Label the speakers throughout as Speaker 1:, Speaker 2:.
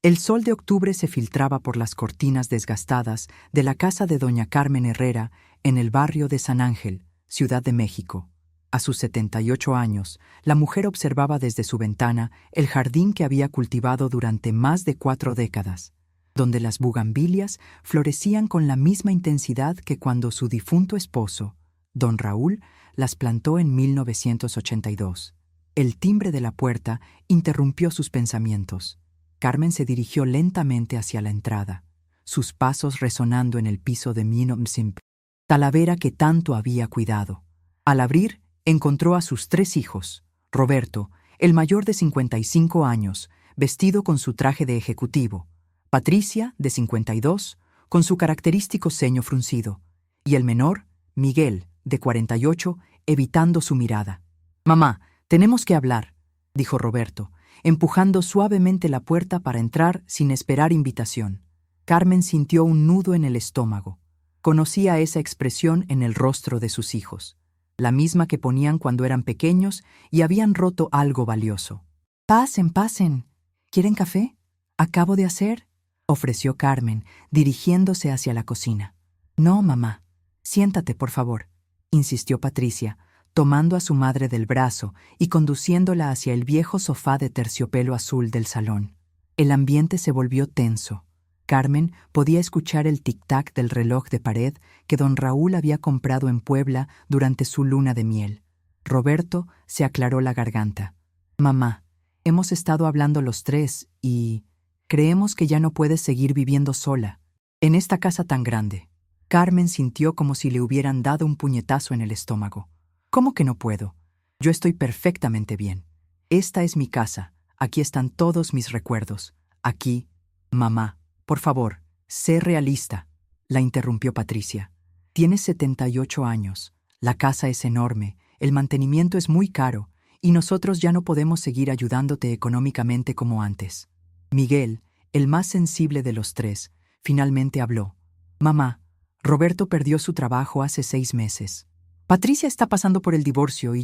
Speaker 1: El sol de octubre se filtraba por las cortinas desgastadas de la casa de doña Carmen Herrera en el barrio de San Ángel, Ciudad de México. A sus 78 años, la mujer observaba desde su ventana el jardín que había cultivado durante más de 4 décadas, donde las bugambilias florecían con la misma intensidad que cuando su difunto esposo, don Raúl, las plantó en 1982. El timbre de la puerta interrumpió sus pensamientos. Carmen se dirigió lentamente hacia la entrada, sus pasos resonando en el piso de Minomsimp, Talavera que tanto había cuidado. Al abrir, encontró a sus 3 hijos. Roberto, el mayor de 55 años, vestido con su traje de ejecutivo. Patricia, de 52, con su característico ceño fruncido. Y el menor, Miguel, de 48, evitando su mirada. «Mamá, tenemos que hablar», dijo Roberto, empujando suavemente la puerta para entrar sin esperar invitación. Carmen sintió un nudo en el estómago. Conocía esa expresión en el rostro de sus hijos, la misma que ponían cuando eran pequeños y habían roto algo valioso. «Pasen, pasen. ¿Quieren café? Acabo de hacer», ofreció Carmen, dirigiéndose hacia la cocina. «No, mamá. Siéntate, por favor», insistió Patricia, tomando a su madre del brazo y conduciéndola hacia el viejo sofá de terciopelo azul del salón. El ambiente se volvió tenso. Carmen podía escuchar el tic-tac del reloj de pared que don Raúl había comprado en Puebla durante su luna de miel. Roberto se aclaró la garganta. «Mamá, hemos estado hablando los 3 y creemos que ya no puedes seguir viviendo sola, en esta casa tan grande». Carmen sintió como si le hubieran dado un puñetazo en el estómago. «¿Cómo que no puedo? Yo estoy perfectamente bien. Esta es mi casa. Aquí están todos mis recuerdos. Aquí, mamá. Por favor, sé realista», la interrumpió Patricia. «Tienes 78 años. La casa es enorme, el mantenimiento es muy caro y nosotros ya no podemos seguir ayudándote económicamente como antes». Miguel, el más sensible de los 3, finalmente habló. «Mamá, Roberto perdió su trabajo hace 6 meses. Patricia está pasando por el divorcio y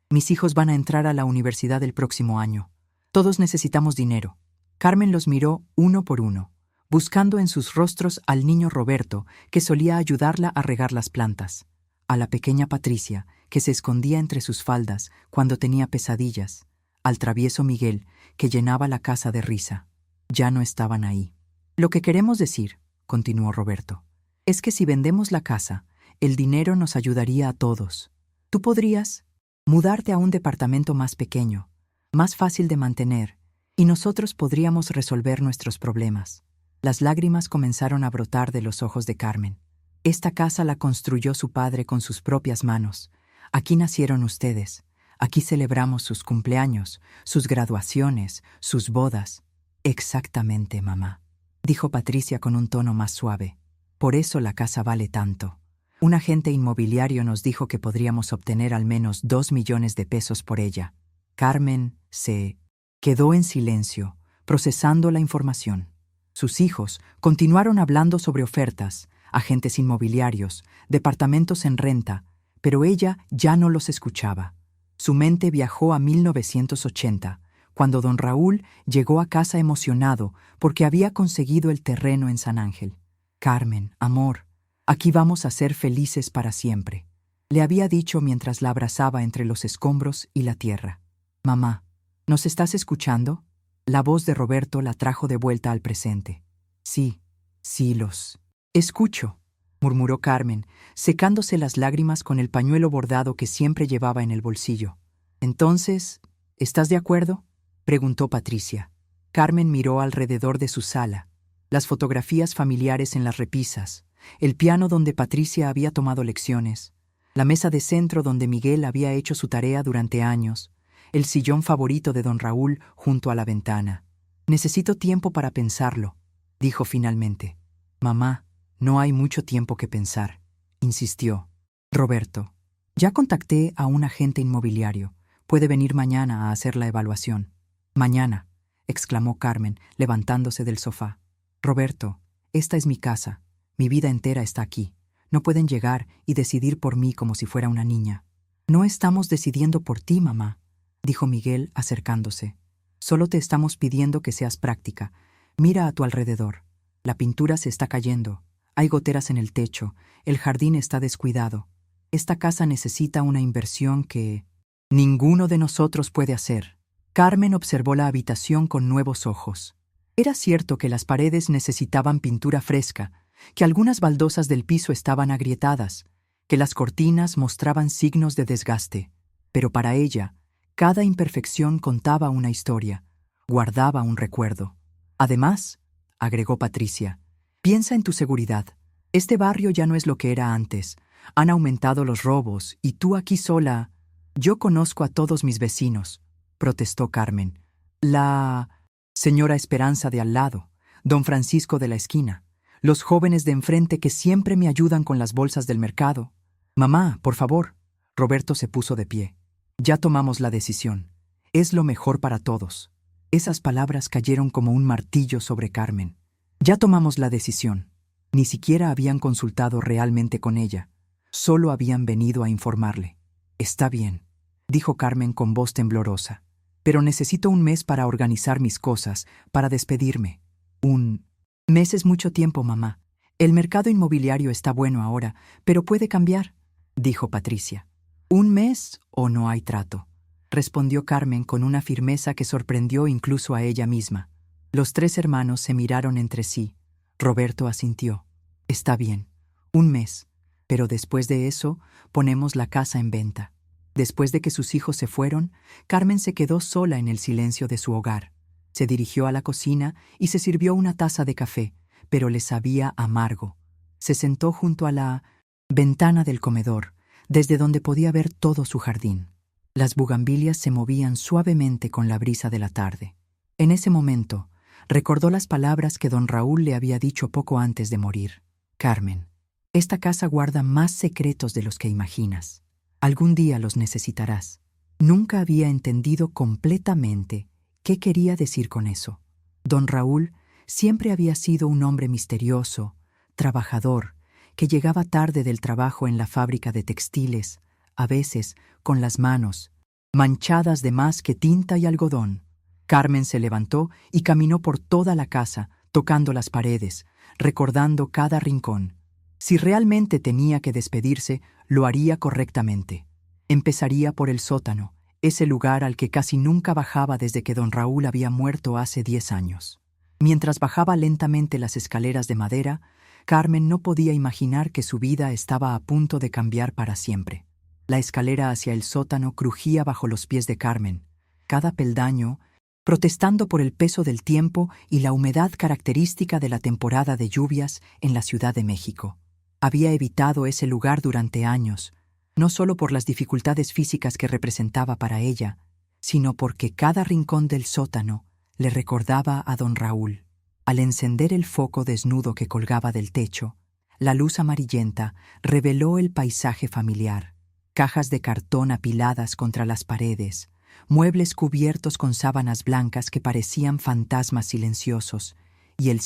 Speaker 1: mis hijos van a entrar a la universidad el próximo año. Todos necesitamos dinero». Carmen los miró uno por uno, buscando en sus rostros al niño Roberto, que solía ayudarla a regar las plantas, a la pequeña Patricia, que se escondía entre sus faldas cuando tenía pesadillas, al travieso Miguel, que llenaba la casa de risa. Ya no estaban ahí. «Lo que queremos decir», continuó Roberto, «es que si vendemos la casa, el dinero nos ayudaría a todos. Tú podrías mudarte a un departamento más pequeño, más fácil de mantener, y nosotros podríamos resolver nuestros problemas». Las lágrimas comenzaron a brotar de los ojos de Carmen. «Esta casa la construyó su padre con sus propias manos. Aquí nacieron ustedes. Aquí celebramos sus cumpleaños, sus graduaciones, sus bodas». «Exactamente, mamá», dijo Patricia con un tono más suave. «Por eso la casa vale tanto. Un agente inmobiliario nos dijo que podríamos obtener al menos 2 millones de pesos por ella». Carmen se quedó en silencio, procesando la información. Sus hijos continuaron hablando sobre ofertas, agentes inmobiliarios, departamentos en renta, pero ella ya no los escuchaba. Su mente viajó a 1980, cuando don Raúl llegó a casa emocionado porque había conseguido el terreno en San Ángel. «Carmen, amor, aquí vamos a ser felices para siempre», le había dicho mientras la abrazaba entre los escombros y la tierra. «Mamá, ¿nos estás escuchando?». La voz de Roberto la trajo de vuelta al presente. «Sí, sí los escucho», murmuró Carmen, secándose las lágrimas con el pañuelo bordado que siempre llevaba en el bolsillo. «Entonces, ¿estás de acuerdo?», preguntó Patricia. Carmen miró alrededor de su sala, las fotografías familiares en las repisas, el piano donde Patricia había tomado lecciones, la mesa de centro donde Miguel había hecho su tarea durante años, el sillón favorito de don Raúl junto a la ventana. «Necesito tiempo para pensarlo», dijo finalmente. «Mamá, no hay mucho tiempo que pensar», insistió. «Roberto, ya contacté a un agente inmobiliario. Puede venir mañana a hacer la evaluación». «Mañana», exclamó Carmen, levantándose del sofá. «Roberto, esta es mi casa. Mi vida entera está aquí. No pueden llegar y decidir por mí como si fuera una niña». «No estamos decidiendo por ti, mamá», dijo Miguel acercándose. «Solo te estamos pidiendo que seas práctica. Mira a tu alrededor. La pintura se está cayendo. Hay goteras en el techo. El jardín está descuidado. Esta casa necesita una inversión que ninguno de nosotros puede hacer. Carmen observó la habitación con nuevos ojos. Era cierto que las paredes necesitaban pintura fresca, que algunas baldosas del piso estaban agrietadas, que las cortinas mostraban signos de desgaste. Pero para ella, cada imperfección contaba una historia, guardaba un recuerdo. Además, agregó Patricia, piensa en tu seguridad. Este barrio ya no es lo que era antes. Han aumentado los robos y tú aquí sola. Yo conozco a todos mis vecinos, protestó Carmen. La señora Esperanza de al lado, don Francisco de la esquina, los jóvenes de enfrente que siempre me ayudan con las bolsas del mercado. Mamá, por favor. Roberto se puso de pie. Ya tomamos la decisión. Es lo mejor para todos. Esas palabras cayeron como un martillo sobre Carmen. Ya tomamos la decisión. Ni siquiera habían consultado realmente con ella. Solo habían venido a informarle. Está bien, dijo Carmen con voz temblorosa. Pero necesito un mes para organizar mis cosas, para despedirme. Un mes es mucho tiempo, mamá. El mercado inmobiliario está bueno ahora, pero puede cambiar, dijo Patricia. ¿Un mes o no hay trato?, respondió Carmen con una firmeza que sorprendió incluso a ella misma. Los tres hermanos se miraron entre sí. Roberto asintió. Está bien, un mes, pero después de eso ponemos la casa en venta. Después de que sus hijos se fueron, Carmen se quedó sola en el silencio de su hogar. Se dirigió a la cocina y se sirvió una taza de café, pero le sabía amargo. Se sentó junto a la ventana del comedor, desde donde podía ver todo su jardín. Las bugambilias se movían suavemente con la brisa de la tarde. En ese momento, recordó las palabras que don Raúl le había dicho poco antes de morir. Carmen, esta casa guarda más secretos de los que imaginas. Algún día los necesitarás. Nunca había entendido completamente qué quería decir con eso. Don Raúl siempre había sido un hombre misterioso, trabajador, que llegaba tarde del trabajo en la fábrica de textiles, a veces con las manos manchadas de más que tinta y algodón. Carmen se levantó y caminó por toda la casa, tocando las paredes, recordando cada rincón. Si realmente tenía que despedirse, lo haría correctamente. Empezaría por el sótano, ese lugar al que casi nunca bajaba desde que don Raúl había muerto hace 10 años. Mientras bajaba lentamente las escaleras de madera, Carmen no podía imaginar que su vida estaba a punto de cambiar para siempre. La escalera hacia el sótano crujía bajo los pies de Carmen, cada peldaño protestando por el peso del tiempo y la humedad característica de la temporada de lluvias en la Ciudad de México. Había evitado ese lugar durante años, no solo por las dificultades físicas que representaba para ella, sino porque cada rincón del sótano le recordaba a don Raúl. Al encender el foco desnudo que colgaba del techo, la luz amarillenta reveló el paisaje familiar. Cajas de cartón apiladas contra las paredes, muebles cubiertos con sábanas blancas que parecían fantasmas silenciosos, y el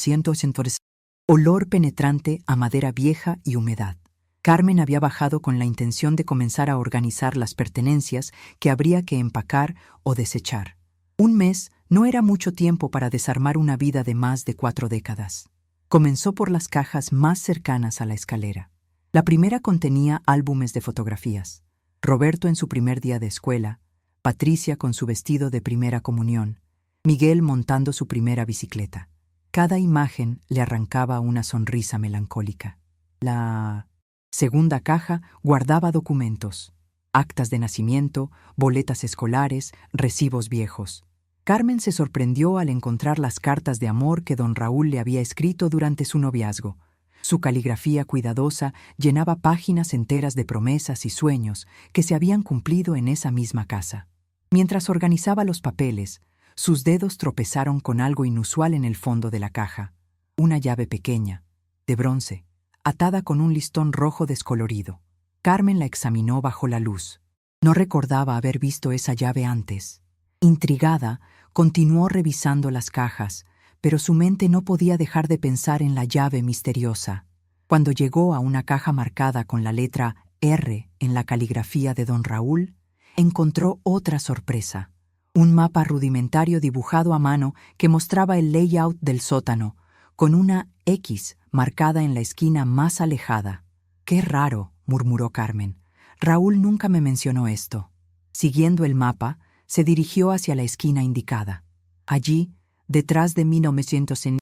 Speaker 1: olor penetrante a madera vieja y humedad. Carmen había bajado con la intención de comenzar a organizar las pertenencias que habría que empacar o desechar. Un mes no era mucho tiempo para desarmar una vida de más de 4 décadas. Comenzó por las cajas más cercanas a la escalera. La primera contenía álbumes de fotografías. Roberto en su primer día de escuela, Patricia con su vestido de primera comunión, Miguel montando su primera bicicleta. Cada imagen le arrancaba una sonrisa melancólica. La segunda caja guardaba documentos, actas de nacimiento, boletas escolares, recibos viejos. Carmen se sorprendió al encontrar las cartas de amor que don Raúl le había escrito durante su noviazgo. Su caligrafía cuidadosa llenaba páginas enteras de promesas y sueños que se habían cumplido en esa misma casa. Mientras organizaba los papeles, sus dedos tropezaron con algo inusual en el fondo de la caja. Una llave pequeña, de bronce, atada con un listón rojo descolorido. Carmen la examinó bajo la luz. No recordaba haber visto esa llave antes. Intrigada, continuó revisando las cajas, pero su mente no podía dejar de pensar en la llave misteriosa. Cuando llegó a una caja marcada con la letra R en la caligrafía de don Raúl, encontró otra sorpresa. Un mapa rudimentario dibujado a mano que mostraba el layout del sótano, con una X marcada en la esquina más alejada. «Qué raro», murmuró Carmen. «Raúl nunca me mencionó esto». Siguiendo el mapa, se dirigió hacia la esquina indicada. Allí, detrás de 1900,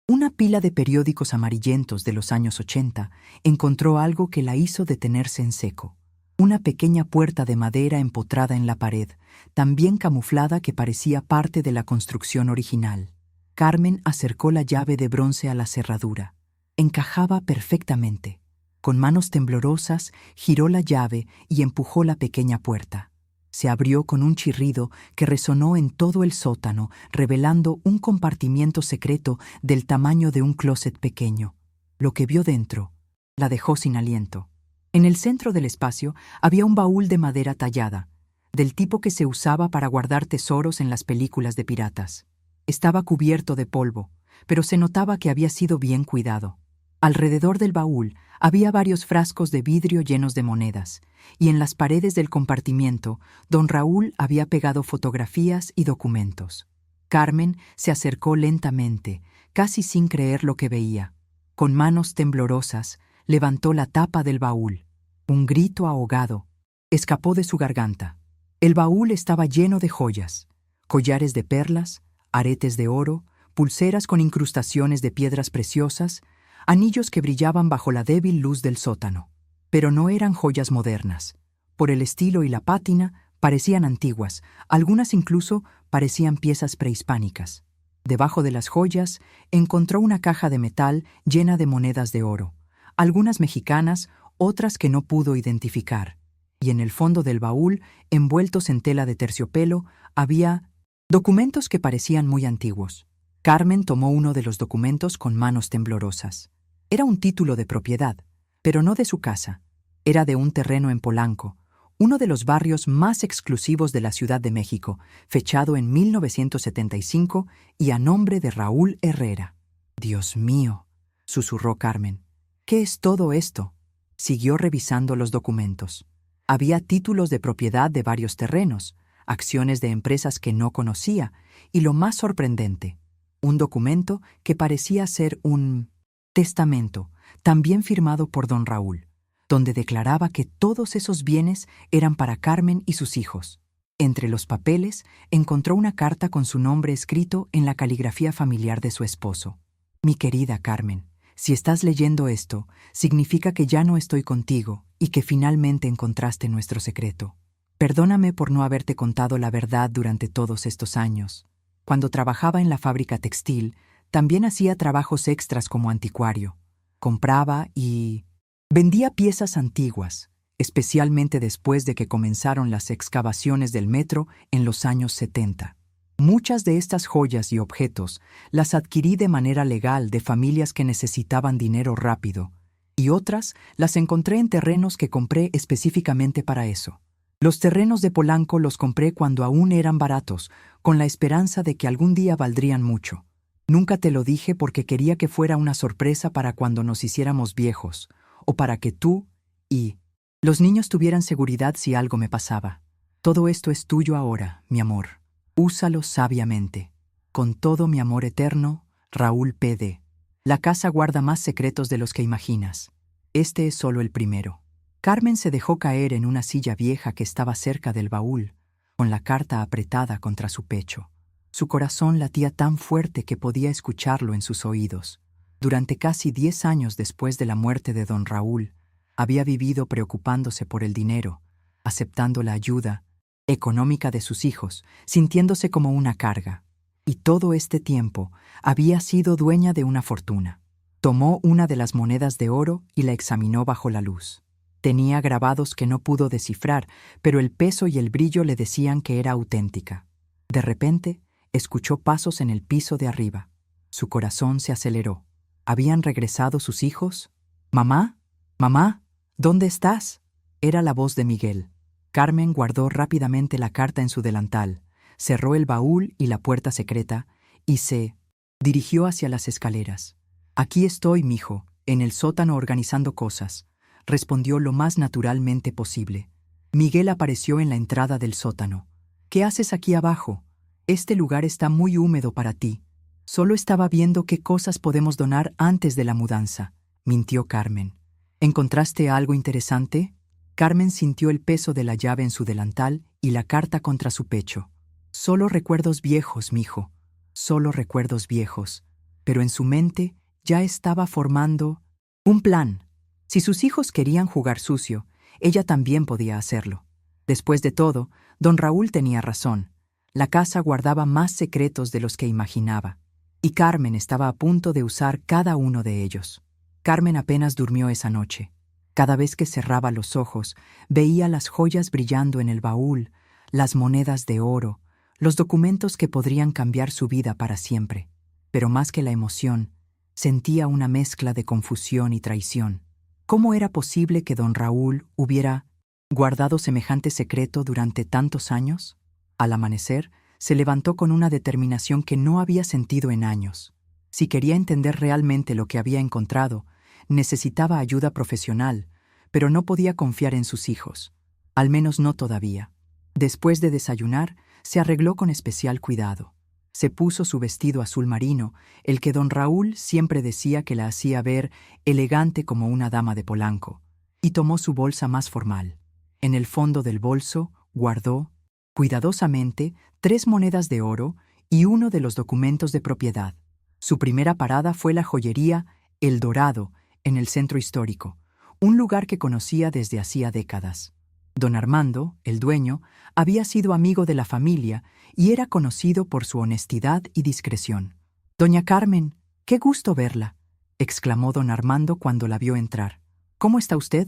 Speaker 1: una pila de periódicos amarillentos de los años 80, encontró algo que la hizo detenerse en seco. Una pequeña puerta de madera empotrada en la pared, tan bien camuflada que parecía parte de la construcción original. Carmen acercó la llave de bronce a la cerradura. Encajaba perfectamente. Con manos temblorosas, giró la llave y empujó la pequeña puerta. Se abrió con un chirrido que resonó en todo el sótano, revelando un compartimiento secreto del tamaño de un closet pequeño. Lo que vio dentro la dejó sin aliento. En el centro del espacio había un baúl de madera tallada, del tipo que se usaba para guardar tesoros en las películas de piratas. Estaba cubierto de polvo, pero se notaba que había sido bien cuidado. Alrededor del baúl había varios frascos de vidrio llenos de monedas, y en las paredes del compartimiento, don Raúl había pegado fotografías y documentos. Carmen se acercó lentamente, casi sin creer lo que veía. Con manos temblorosas, levantó la tapa del baúl. Un grito ahogado escapó de su garganta. El baúl estaba lleno de joyas, collares de perlas, aretes de oro, pulseras con incrustaciones de piedras preciosas, anillos que brillaban bajo la débil luz del sótano. Pero no eran joyas modernas. Por el estilo y la pátina, parecían antiguas, algunas incluso parecían piezas prehispánicas. Debajo de las joyas, encontró una caja de metal llena de monedas de oro, algunas mexicanas, otras que no pudo identificar. Y en el fondo del baúl, envueltos en tela de terciopelo, había documentos que parecían muy antiguos. Carmen tomó uno de los documentos con manos temblorosas. Era un título de propiedad, pero no de su casa. Era de un terreno en Polanco, uno de los barrios más exclusivos de la Ciudad de México, fechado en 1975 y a nombre de Raúl Herrera. «Dios mío», susurró Carmen. «¿Qué es todo esto?». Siguió revisando los documentos. Había títulos de propiedad de varios terrenos, acciones de empresas que no conocía, y lo más sorprendente, un documento que parecía ser un testamento, también firmado por don Raúl, donde declaraba que todos esos bienes eran para Carmen y sus hijos. Entre los papeles encontró una carta con su nombre escrito en la caligrafía familiar de su esposo. «Mi querida Carmen, si estás leyendo esto, significa que ya no estoy contigo y que finalmente encontraste nuestro secreto. Perdóname por no haberte contado la verdad durante todos estos años. Cuando trabajaba en la fábrica textil, también hacía trabajos extras como anticuario. Compraba y vendía piezas antiguas, especialmente después de que comenzaron las excavaciones del metro en los años 70. Muchas de estas joyas y objetos las adquirí de manera legal de familias que necesitaban dinero rápido, y otras las encontré en terrenos que compré específicamente para eso. Los terrenos de Polanco los compré cuando aún eran baratos, con la esperanza de que algún día valdrían mucho. Nunca te lo dije porque quería que fuera una sorpresa para cuando nos hiciéramos viejos, o para que tú y los niños tuvieran seguridad si algo me pasaba. Todo esto es tuyo ahora, mi amor. Úsalo sabiamente. Con todo mi amor eterno, Raúl P.D. La casa guarda más secretos de los que imaginas. Este es solo el primero». Carmen se dejó caer en una silla vieja que estaba cerca del baúl, con la carta apretada contra su pecho. Su corazón latía tan fuerte que podía escucharlo en sus oídos. Durante casi 10 años después de la muerte de don Raúl, había vivido preocupándose por el dinero, aceptando la ayuda económica de sus hijos, sintiéndose como una carga. Y todo este tiempo había sido dueña de una fortuna. Tomó una de las monedas de oro y la examinó bajo la luz. Tenía grabados que no pudo descifrar, pero el peso y el brillo le decían que era auténtica. De repente, escuchó pasos en el piso de arriba. Su corazón se aceleró. ¿Habían regresado sus hijos? «¿Mamá? ¿Mamá? ¿Dónde estás?». Era la voz de Miguel. Carmen guardó rápidamente la carta en su delantal, cerró el baúl y la puerta secreta y se dirigió hacia las escaleras. «Aquí estoy, mijo, en el sótano organizando cosas», respondió lo más naturalmente posible. Miguel apareció en la entrada del sótano. ¿Qué haces aquí abajo? Este lugar está muy húmedo para ti. Solo estaba viendo qué cosas podemos donar antes de la mudanza, mintió Carmen. ¿Encontraste algo interesante? Carmen sintió el peso de la llave en su delantal y la carta contra su pecho. Solo recuerdos viejos, mijo. Solo recuerdos viejos. Pero en su mente ya estaba formando un plan. Si sus hijos querían jugar sucio, ella también podía hacerlo. Después de todo, don Raúl tenía razón. La casa guardaba más secretos de los que imaginaba, y Carmen estaba a punto de usar cada uno de ellos. Carmen apenas durmió esa noche. Cada vez que cerraba los ojos, veía las joyas brillando en el baúl, las monedas de oro, los documentos que podrían cambiar su vida para siempre. Pero más que la emoción, sentía una mezcla de confusión y traición. ¿Cómo era posible que don Raúl hubiera guardado semejante secreto durante tantos años? Al amanecer, se levantó con una determinación que no había sentido en años. Si quería entender realmente lo que había encontrado, necesitaba ayuda profesional, pero no podía confiar en sus hijos. Al menos no todavía. Después de desayunar, se arregló con especial cuidado. Se puso su vestido azul marino, el que don Raúl siempre decía que la hacía ver elegante como una dama de Polanco, y tomó su bolsa más formal. En el fondo del bolso guardó, cuidadosamente, 3 monedas de oro y uno de los documentos de propiedad. Su primera parada fue la joyería El Dorado, en el centro histórico, un lugar que conocía desde hacía décadas. Don Armando, el dueño, había sido amigo de la familia y era conocido por su honestidad y discreción. «Doña Carmen, qué gusto verla», exclamó don Armando cuando la vio entrar. «¿Cómo está usted?»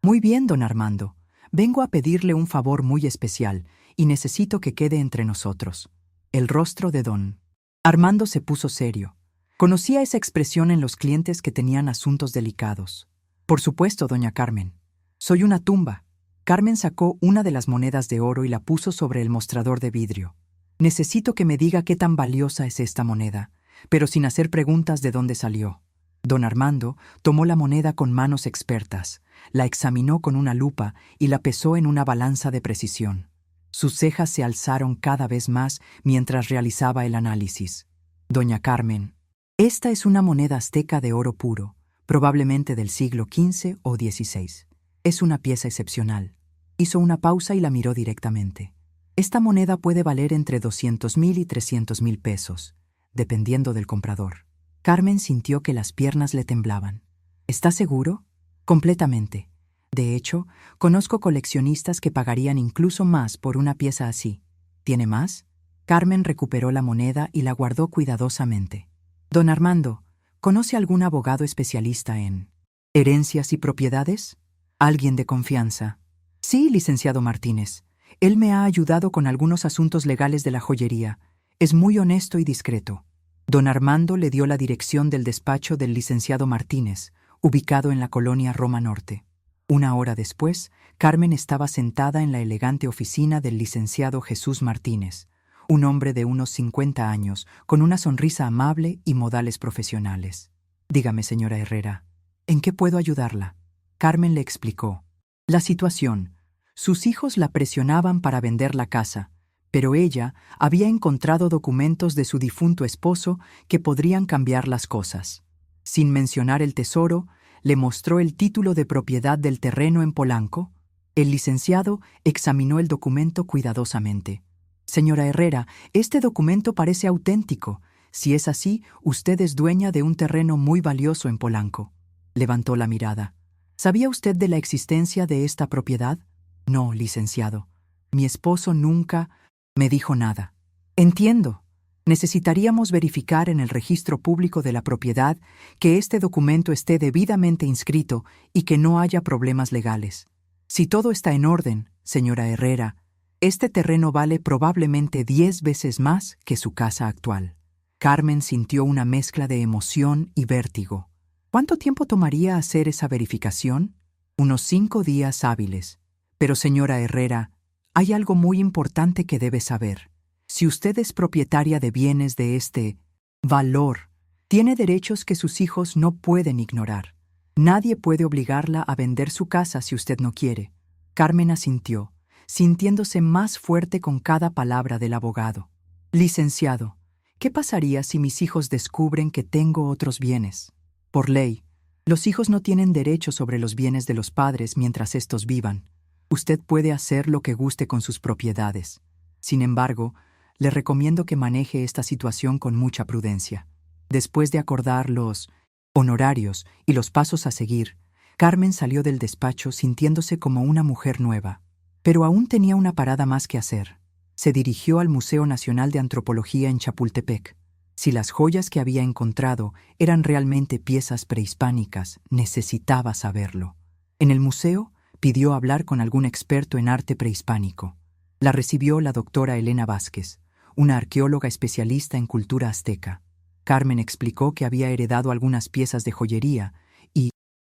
Speaker 1: «Muy bien, don Armando. Vengo a pedirle un favor muy especial y necesito que quede entre nosotros». El rostro de don Armando se puso serio. Conocía esa expresión en los clientes que tenían asuntos delicados. «Por supuesto, doña Carmen. Soy una tumba». Carmen sacó una de las monedas de oro y la puso sobre el mostrador de vidrio. «Necesito que me diga qué tan valiosa es esta moneda, pero sin hacer preguntas de dónde salió». Don Armando tomó la moneda con manos expertas, la examinó con una lupa y la pesó en una balanza de precisión. Sus cejas se alzaron cada vez más mientras realizaba el análisis. «Doña Carmen, esta es una moneda azteca de oro puro, probablemente del siglo XV o XVI. Es una pieza excepcional». Hizo una pausa y la miró directamente. «Esta moneda puede valer entre 200,000 y 300,000 pesos, dependiendo del comprador». Carmen sintió que las piernas le temblaban. «¿Está seguro?» «Completamente. De hecho, conozco coleccionistas que pagarían incluso más por una pieza así. ¿Tiene más?» Carmen recuperó la moneda y la guardó cuidadosamente. «Don Armando, ¿conoce algún abogado especialista en herencias y propiedades? ¿Alguien de confianza?» «Sí, licenciado Martínez. Él me ha ayudado con algunos asuntos legales de la joyería. Es muy honesto y discreto». Don Armando le dio la dirección del despacho del licenciado Martínez, ubicado en la colonia Roma Norte. Una hora después, Carmen estaba sentada en la elegante oficina del licenciado Jesús Martínez, un hombre de unos 50 años, con una sonrisa amable y modales profesionales. «Dígame, señora Herrera, ¿en qué puedo ayudarla?» Carmen le explicó la situación. Sus hijos la presionaban para vender la casa, pero ella había encontrado documentos de su difunto esposo que podrían cambiar las cosas. Sin mencionar el tesoro, le mostró el título de propiedad del terreno en Polanco. El licenciado examinó el documento cuidadosamente. «Señora Herrera, este documento parece auténtico. Si es así, usted es dueña de un terreno muy valioso en Polanco». Levantó la mirada. «¿Sabía usted de la existencia de esta propiedad?» «No, licenciado. Mi esposo nunca me dijo nada». «Entiendo. Necesitaríamos verificar en el registro público de la propiedad que este documento esté debidamente inscrito y que no haya problemas legales. Si todo está en orden, señora Herrera, este terreno vale probablemente 10 veces más que su casa actual». Carmen sintió una mezcla de emoción y vértigo. ¿Cuánto tiempo tomaría hacer esa verificación? Unos 5 días hábiles. «Pero, señora Herrera, hay algo muy importante que debe saber. Si usted es propietaria de bienes de este valor, tiene derechos que sus hijos no pueden ignorar. Nadie puede obligarla a vender su casa si usted no quiere». Carmen asintió. sintiéndose más fuerte con cada palabra del abogado. Licenciado, ¿qué pasaría si mis hijos descubren que tengo otros bienes? Por ley, los hijos no tienen derecho sobre los bienes de los padres mientras estos vivan. Usted puede hacer lo que guste con sus propiedades. Sin embargo, le recomiendo que maneje esta situación con mucha prudencia. Después de acordar los honorarios y los pasos a seguir, Carmen salió del despacho sintiéndose como una mujer nueva. Pero aún tenía una parada más que hacer. Se dirigió al Museo Nacional de Antropología en Chapultepec. Si las joyas que había encontrado eran realmente piezas prehispánicas, necesitaba saberlo. En el museo, pidió hablar con algún experto en arte prehispánico. La recibió la doctora Elena Vázquez, una arqueóloga especialista en cultura azteca. Carmen explicó que había heredado algunas piezas de joyería y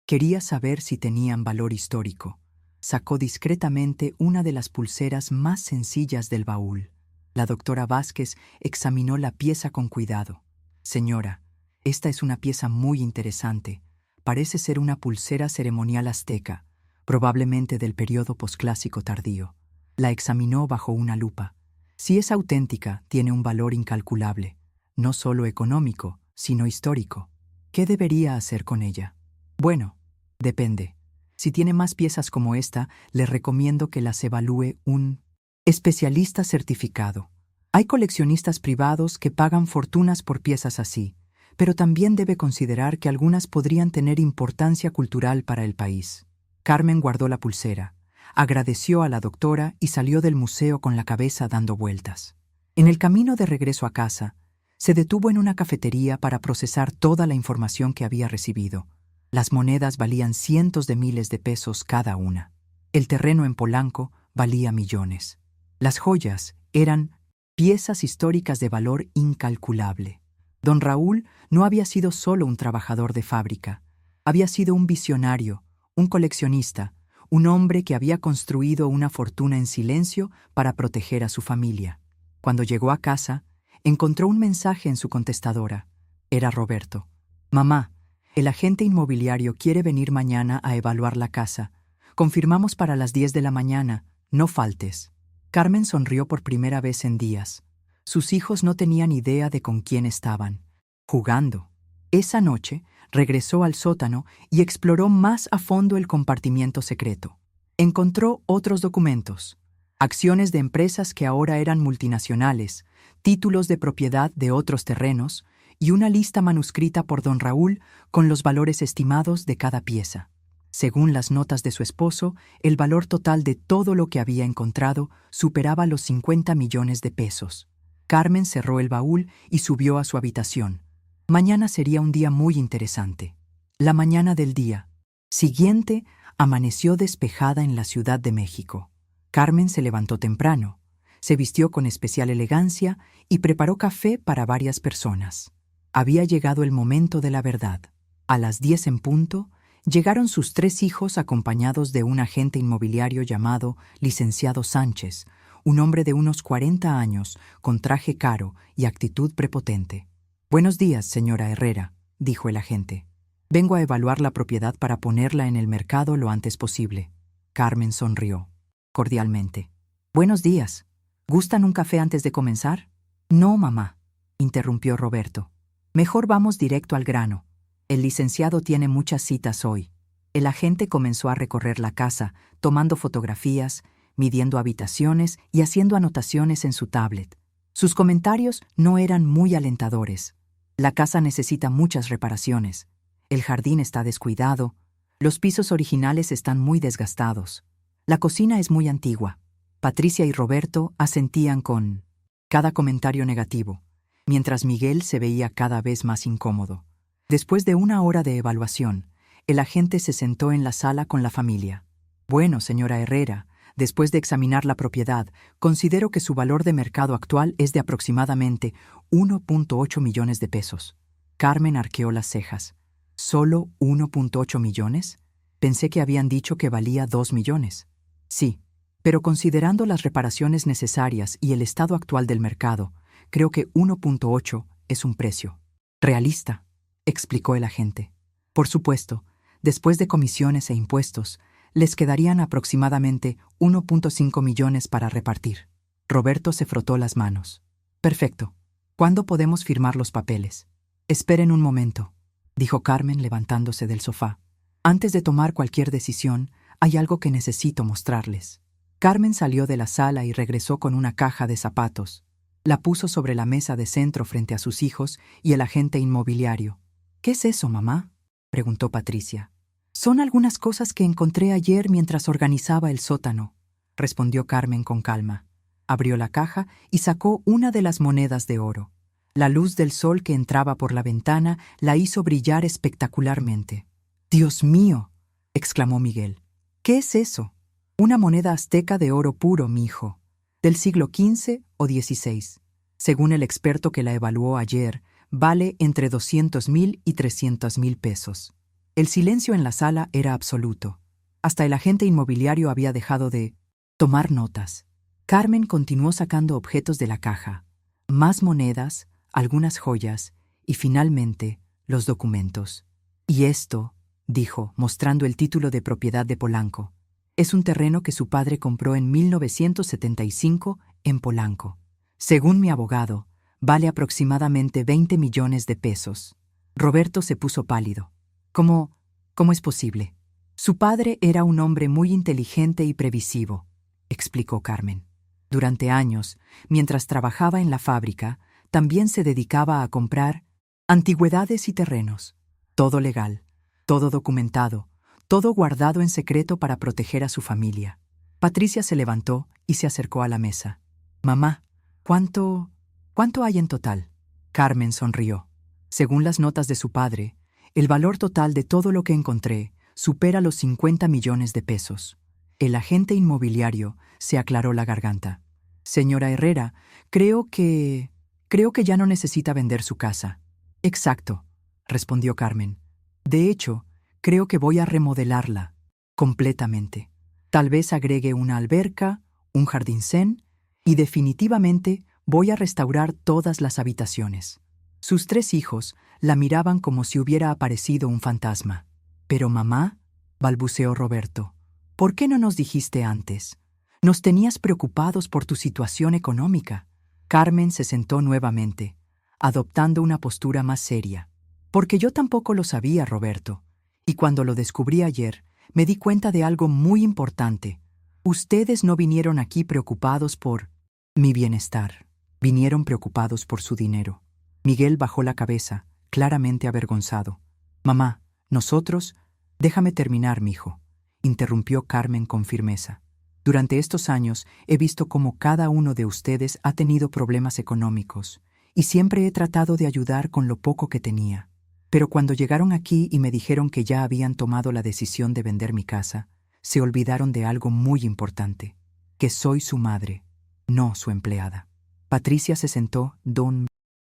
Speaker 1: quería saber si tenían valor histórico. Sacó discretamente una de las pulseras más sencillas del baúl. La doctora Vázquez examinó la pieza con cuidado. Señora, esta es una pieza muy interesante. Parece ser una pulsera ceremonial azteca, probablemente del periodo posclásico tardío. La examinó bajo una lupa. Si es auténtica, tiene un valor incalculable, no solo económico, sino histórico. ¿Qué debería hacer con ella? Bueno, depende. Si tiene más piezas como esta, le recomiendo que las evalúe un especialista certificado. Hay coleccionistas privados que pagan fortunas por piezas así, pero también debe considerar que algunas podrían tener importancia cultural para el país. Carmen guardó la pulsera, agradeció a la doctora y salió del museo con la cabeza dando vueltas. En el camino de regreso a casa, se detuvo en una cafetería para procesar toda la información que había recibido. Las monedas valían cientos de miles de pesos cada una. El terreno en Polanco valía millones. Las joyas eran piezas históricas de valor incalculable. Don Raúl no había sido solo un trabajador de fábrica. Había sido un visionario, un coleccionista, un hombre que había construido una fortuna en silencio para proteger a su familia. Cuando llegó a casa, encontró un mensaje en su contestadora. Era Roberto. Mamá, el agente inmobiliario quiere venir mañana a evaluar la casa. Confirmamos para las 10 de la mañana. No faltes. Carmen sonrió por primera vez en días. Sus hijos no tenían idea de con quién estaban. Jugando. Esa noche, regresó al sótano y exploró más a fondo el compartimiento secreto. Encontró otros documentos, acciones de empresas que ahora eran multinacionales, títulos de propiedad de otros terrenos y una lista manuscrita por don Raúl con los valores estimados de cada pieza. Según las notas de su esposo, el valor total de todo lo que había encontrado superaba los 50 millones de pesos. Carmen cerró el baúl y subió a su habitación. Mañana sería un día muy interesante. La mañana del día siguiente amaneció despejada en la Ciudad de México. Carmen se levantó temprano, se vistió con especial elegancia y preparó café para varias personas. Había llegado el momento de la verdad. A las 10 en punto, llegaron sus 3 hijos acompañados de un agente inmobiliario llamado Licenciado Sánchez, un hombre de unos 40 años, con traje caro y actitud prepotente. «Buenos días, señora Herrera», dijo el agente. «Vengo a evaluar la propiedad para ponerla en el mercado lo antes posible». Carmen sonrió, cordialmente. «Buenos días. ¿Gustan un café antes de comenzar?» «No, mamá», interrumpió Roberto. «Mejor vamos directo al grano. El licenciado tiene muchas citas hoy». El agente comenzó a recorrer la casa, tomando fotografías, midiendo habitaciones y haciendo anotaciones en su tablet. Sus comentarios no eran muy alentadores. La casa necesita muchas reparaciones. El jardín está descuidado. Los pisos originales están muy desgastados. La cocina es muy antigua. Patricia y Roberto asentían con cada comentario negativo, mientras Miguel se veía cada vez más incómodo. Después de una hora de evaluación, el agente se sentó en la sala con la familia. «Bueno, señora Herrera, después de examinar la propiedad, considero que su valor de mercado actual es de aproximadamente 1.8 millones de pesos». Carmen arqueó las cejas. ¿Solo 1.8 millones? Pensé que habían dicho que valía 2 millones. Sí, pero considerando las reparaciones necesarias y el estado actual del mercado, creo que 1.8 es un precio realista, explicó el agente. Por supuesto, después de comisiones e impuestos, Les quedarían aproximadamente 1.5 millones para repartir. Roberto se frotó las manos. Perfecto. ¿Cuándo podemos firmar los papeles? Esperen un momento, dijo Carmen levantándose del sofá. Antes de tomar cualquier decisión, hay algo que necesito mostrarles. Carmen salió de la sala y regresó con una caja de zapatos. La puso sobre la mesa de centro frente a sus hijos y el agente inmobiliario. ¿Qué es eso, mamá?, preguntó Patricia. Son algunas cosas que encontré ayer mientras organizaba el sótano, respondió Carmen con calma. Abrió la caja y sacó una de las monedas de oro. La luz del sol que entraba por la ventana la hizo brillar espectacularmente. «¡Dios mío!», exclamó Miguel. «¿Qué es eso?» «Una moneda azteca de oro puro, mi hijo, del siglo XV o XVI. Según el experto que la evaluó ayer, vale entre 200,000 y 300,000 pesos». El silencio en la sala era absoluto. Hasta el agente inmobiliario había dejado de tomar notas. Carmen continuó sacando objetos de la caja. Más monedas, algunas joyas y, finalmente, los documentos. «Y esto», dijo, mostrando el título de propiedad de Polanco, «es un terreno que su padre compró en 1975 en Polanco. Según mi abogado, vale aproximadamente 20 millones de pesos». Roberto se puso pálido. ¿Cómo es posible? Su padre era un hombre muy inteligente y previsivo, explicó Carmen. Durante años, mientras trabajaba en la fábrica, también se dedicaba a comprar antigüedades y terrenos. Todo legal, todo documentado, todo guardado en secreto para proteger a su familia. Patricia se levantó y se acercó a la mesa. «Mamá, ¿cuánto hay en total?». Carmen sonrió. Según las notas de su padre, el valor total de todo lo que encontré supera los 50 millones de pesos. El agente inmobiliario se aclaró la garganta. «Señora Herrera, creo que ya no necesita vender su casa». «Exacto», respondió Carmen. «De hecho, creo que voy a remodelarla completamente. Tal vez agregue una alberca, un jardín zen y definitivamente voy a restaurar todas las habitaciones». Sus 3 hijos la miraban como si hubiera aparecido un fantasma. «Pero mamá», balbuceó Roberto, «¿por qué no nos dijiste antes? Nos tenías preocupados por tu situación económica». Carmen se sentó nuevamente, adoptando una postura más seria. «Porque yo tampoco lo sabía, Roberto, y cuando lo descubrí ayer, me di cuenta de algo muy importante. Ustedes no vinieron aquí preocupados por mi bienestar, vinieron preocupados por su dinero». Miguel bajó la cabeza, claramente avergonzado. «Mamá, nosotros…» «Déjame terminar, mijo», interrumpió Carmen con firmeza. «Durante estos años he visto cómo cada uno de ustedes ha tenido problemas económicos, y siempre he tratado de ayudar con lo poco que tenía. Pero cuando llegaron aquí y me dijeron que ya habían tomado la decisión de vender mi casa, se olvidaron de algo muy importante, que soy su madre, no su empleada». Patricia se sentó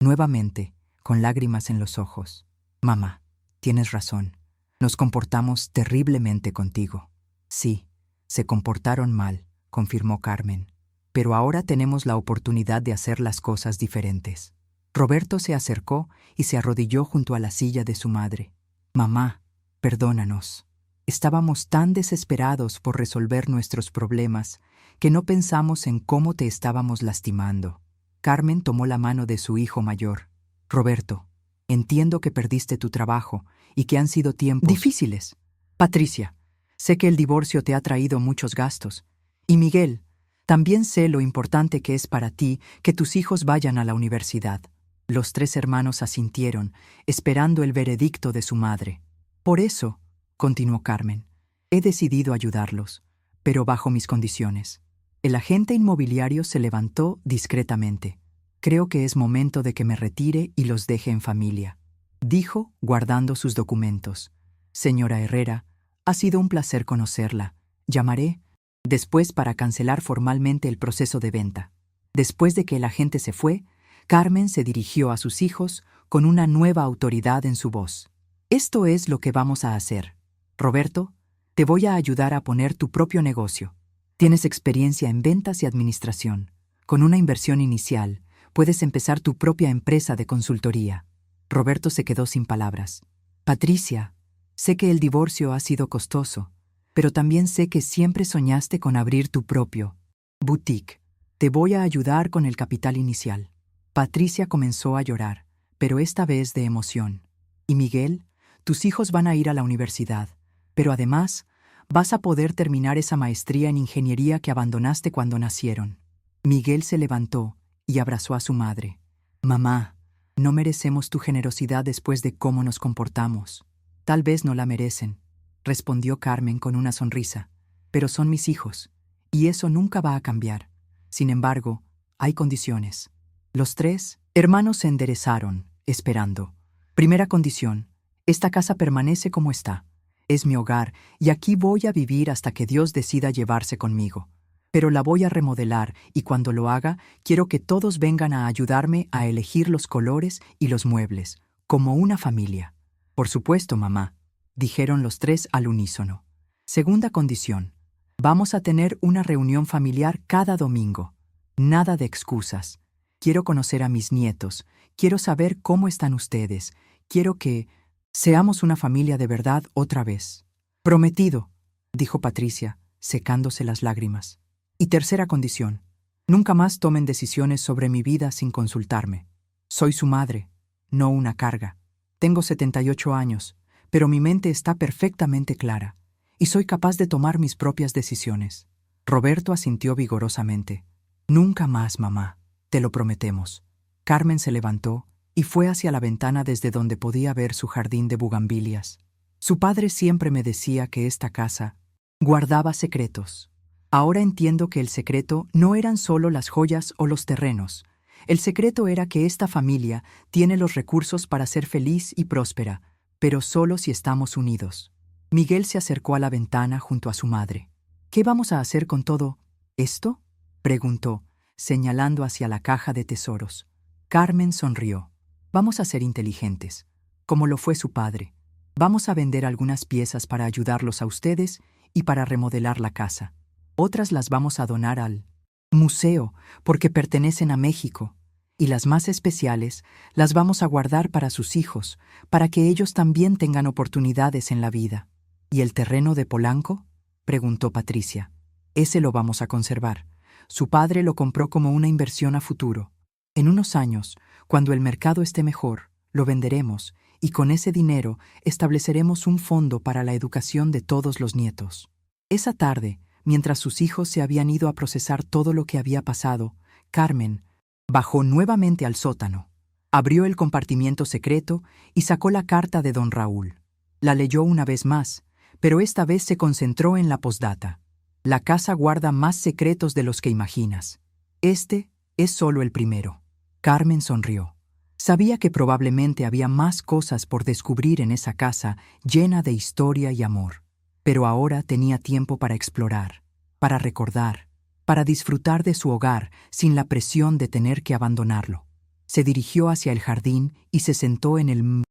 Speaker 1: nuevamente, con lágrimas en los ojos. «Mamá, tienes razón. Nos comportamos terriblemente contigo». «Sí, se comportaron mal», confirmó Carmen. «Pero ahora tenemos la oportunidad de hacer las cosas diferentes». Roberto se acercó y se arrodilló junto a la silla de su madre. «Mamá, perdónanos. Estábamos tan desesperados por resolver nuestros problemas que no pensamos en cómo te estábamos lastimando». Carmen tomó la mano de su hijo mayor. «Roberto, entiendo que perdiste tu trabajo y que han sido tiempos difíciles. Patricia, sé que el divorcio te ha traído muchos gastos. Y Miguel, también sé lo importante que es para ti que tus hijos vayan a la universidad». Los 3 hermanos asintieron, esperando el veredicto de su madre. «Por eso», continuó Carmen, «he decidido ayudarlos, pero bajo mis condiciones». El agente inmobiliario se levantó discretamente. «Creo que es momento de que me retire y los deje en familia», dijo, guardando sus documentos. «Señora Herrera, ha sido un placer conocerla. Llamaré después para cancelar formalmente el proceso de venta». Después de que el agente se fue, Carmen se dirigió a sus hijos con una nueva autoridad en su voz. «Esto es lo que vamos a hacer. Roberto, te voy a ayudar a poner tu propio negocio. Tienes experiencia en ventas y administración. Con una inversión inicial, puedes empezar tu propia empresa de consultoría». Roberto se quedó sin palabras. «Patricia, sé que el divorcio ha sido costoso, pero también sé que siempre soñaste con abrir tu propio boutique. Te voy a ayudar con el capital inicial. Patricia comenzó a llorar, pero esta vez de emoción. Y Miguel, tus hijos van a ir a la universidad, pero además vas a poder terminar esa maestría en ingeniería que abandonaste cuando nacieron. Miguel se levantó y abrazó a su madre. Mamá, no merecemos tu generosidad después de cómo nos comportamos. Tal vez no la merecen, respondió Carmen con una sonrisa, pero son mis hijos, y eso nunca va a cambiar. Sin embargo, hay condiciones. Los 3 hermanos se enderezaron, esperando. Primera condición: esta casa permanece como está. Es mi hogar y aquí voy a vivir hasta que Dios decida llevarse conmigo. Pero la voy a remodelar y cuando lo haga, quiero que todos vengan a ayudarme a elegir los colores y los muebles, como una familia. Por supuesto, mamá, dijeron los 3 al unísono. Segunda condición: vamos a tener una reunión familiar cada domingo. Nada de excusas. Quiero conocer a mis nietos, quiero saber cómo están ustedes, quiero que seamos una familia de verdad otra vez. Prometido, dijo Patricia, secándose las lágrimas. Y tercera condición: nunca más tomen decisiones sobre mi vida sin consultarme. Soy su madre, no una carga. Tengo 78 años, pero mi mente está perfectamente clara, y soy capaz de tomar mis propias decisiones. Roberto asintió vigorosamente. Nunca más, mamá, te lo prometemos. Carmen se levantó y fue hacia la ventana desde donde podía ver su jardín de bugambilias. Su padre siempre me decía que esta casa guardaba secretos. Ahora entiendo que el secreto no eran solo las joyas o los terrenos. El secreto era que esta familia tiene los recursos para ser feliz y próspera, pero solo si estamos unidos. Miguel se acercó a la ventana junto a su madre. ¿Qué vamos a hacer con todo esto?, preguntó, señalando hacia la caja de tesoros. Carmen sonrió. Vamos a ser inteligentes, como lo fue su padre. Vamos a vender algunas piezas para ayudarlos a ustedes y para remodelar la casa. Otras las vamos a donar al museo porque pertenecen a México. Y las más especiales las vamos a guardar para sus hijos, para que ellos también tengan oportunidades en la vida. ¿Y el terreno de Polanco?, preguntó Patricia. Ese lo vamos a conservar. Su padre lo compró como una inversión a futuro. En unos años, cuando el mercado esté mejor, lo venderemos y con ese dinero estableceremos un fondo para la educación de todos los nietos. Esa tarde, mientras sus hijos se habían ido a procesar todo lo que había pasado, Carmen bajó nuevamente al sótano, abrió el compartimiento secreto y sacó la carta de don Raúl. La leyó una vez más, pero esta vez se concentró en la postdata. La casa guarda más secretos de los que imaginas. Este es solo el primero. Carmen sonrió. Sabía que probablemente había más cosas por descubrir en esa casa llena de historia y amor. Pero ahora tenía tiempo para explorar, para recordar, para disfrutar de su hogar sin la presión de tener que abandonarlo. Se dirigió hacia el jardín y se sentó en el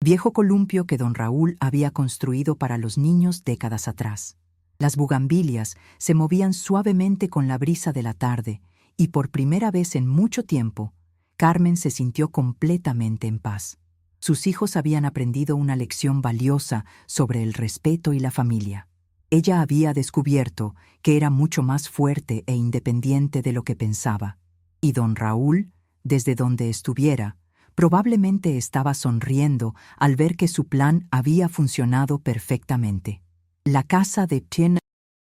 Speaker 1: viejo columpio que don Raúl había construido para los niños décadas atrás. Las bugambilias se movían suavemente con la brisa de la tarde y por primera vez en mucho tiempo, Carmen se sintió completamente en paz. Sus hijos habían aprendido una lección valiosa sobre el respeto y la familia. Ella había descubierto que era mucho más fuerte e independiente de lo que pensaba. Y don Raúl, desde donde estuviera, probablemente estaba sonriendo al ver que su plan había funcionado perfectamente. La casa de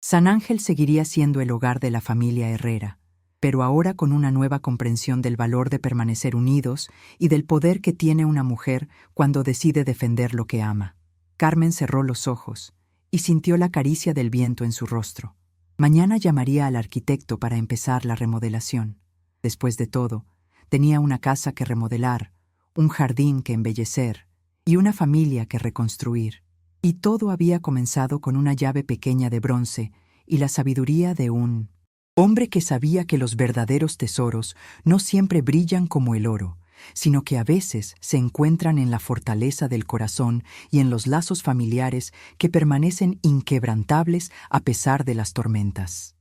Speaker 1: San Ángel seguiría siendo el hogar de la familia Herrera, pero ahora con una nueva comprensión del valor de permanecer unidos y del poder que tiene una mujer cuando decide defender lo que ama. Carmen cerró los ojos y sintió la caricia del viento en su rostro. Mañana llamaría al arquitecto para empezar la remodelación. Después de todo, tenía una casa que remodelar, un jardín que embellecer y una familia que reconstruir. Y todo había comenzado con una llave pequeña de bronce y la sabiduría de un hombre que sabía que los verdaderos tesoros no siempre brillan como el oro, sino que a veces se encuentran en la fortaleza del corazón y en los lazos familiares que permanecen inquebrantables a pesar de las tormentas.